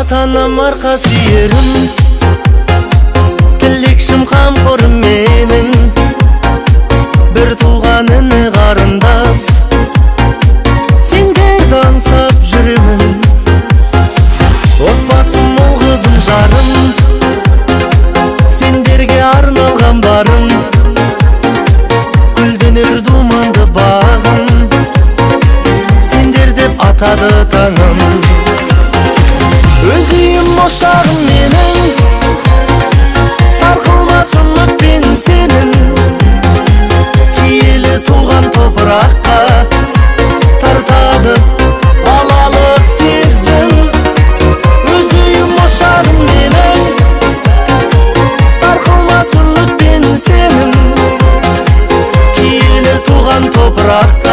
Ата-анам арқа сүйерім, тілекшім қамқорым менің. Бір туған іні қарындас, сендерді аңсап жүремін. Отбасым ол қызым жарым, сендерге арналған барым. Гүлденер думанды бағым, сендер деп атады таңым. Өз үйім ошағым менің, сарқылмас үмітпен сенің. Киелі туған топыраққа тартады балалық сезім. Өз үйім ошағым менің, сарқылмас үмітпен сенің. Киелі туған топыраққа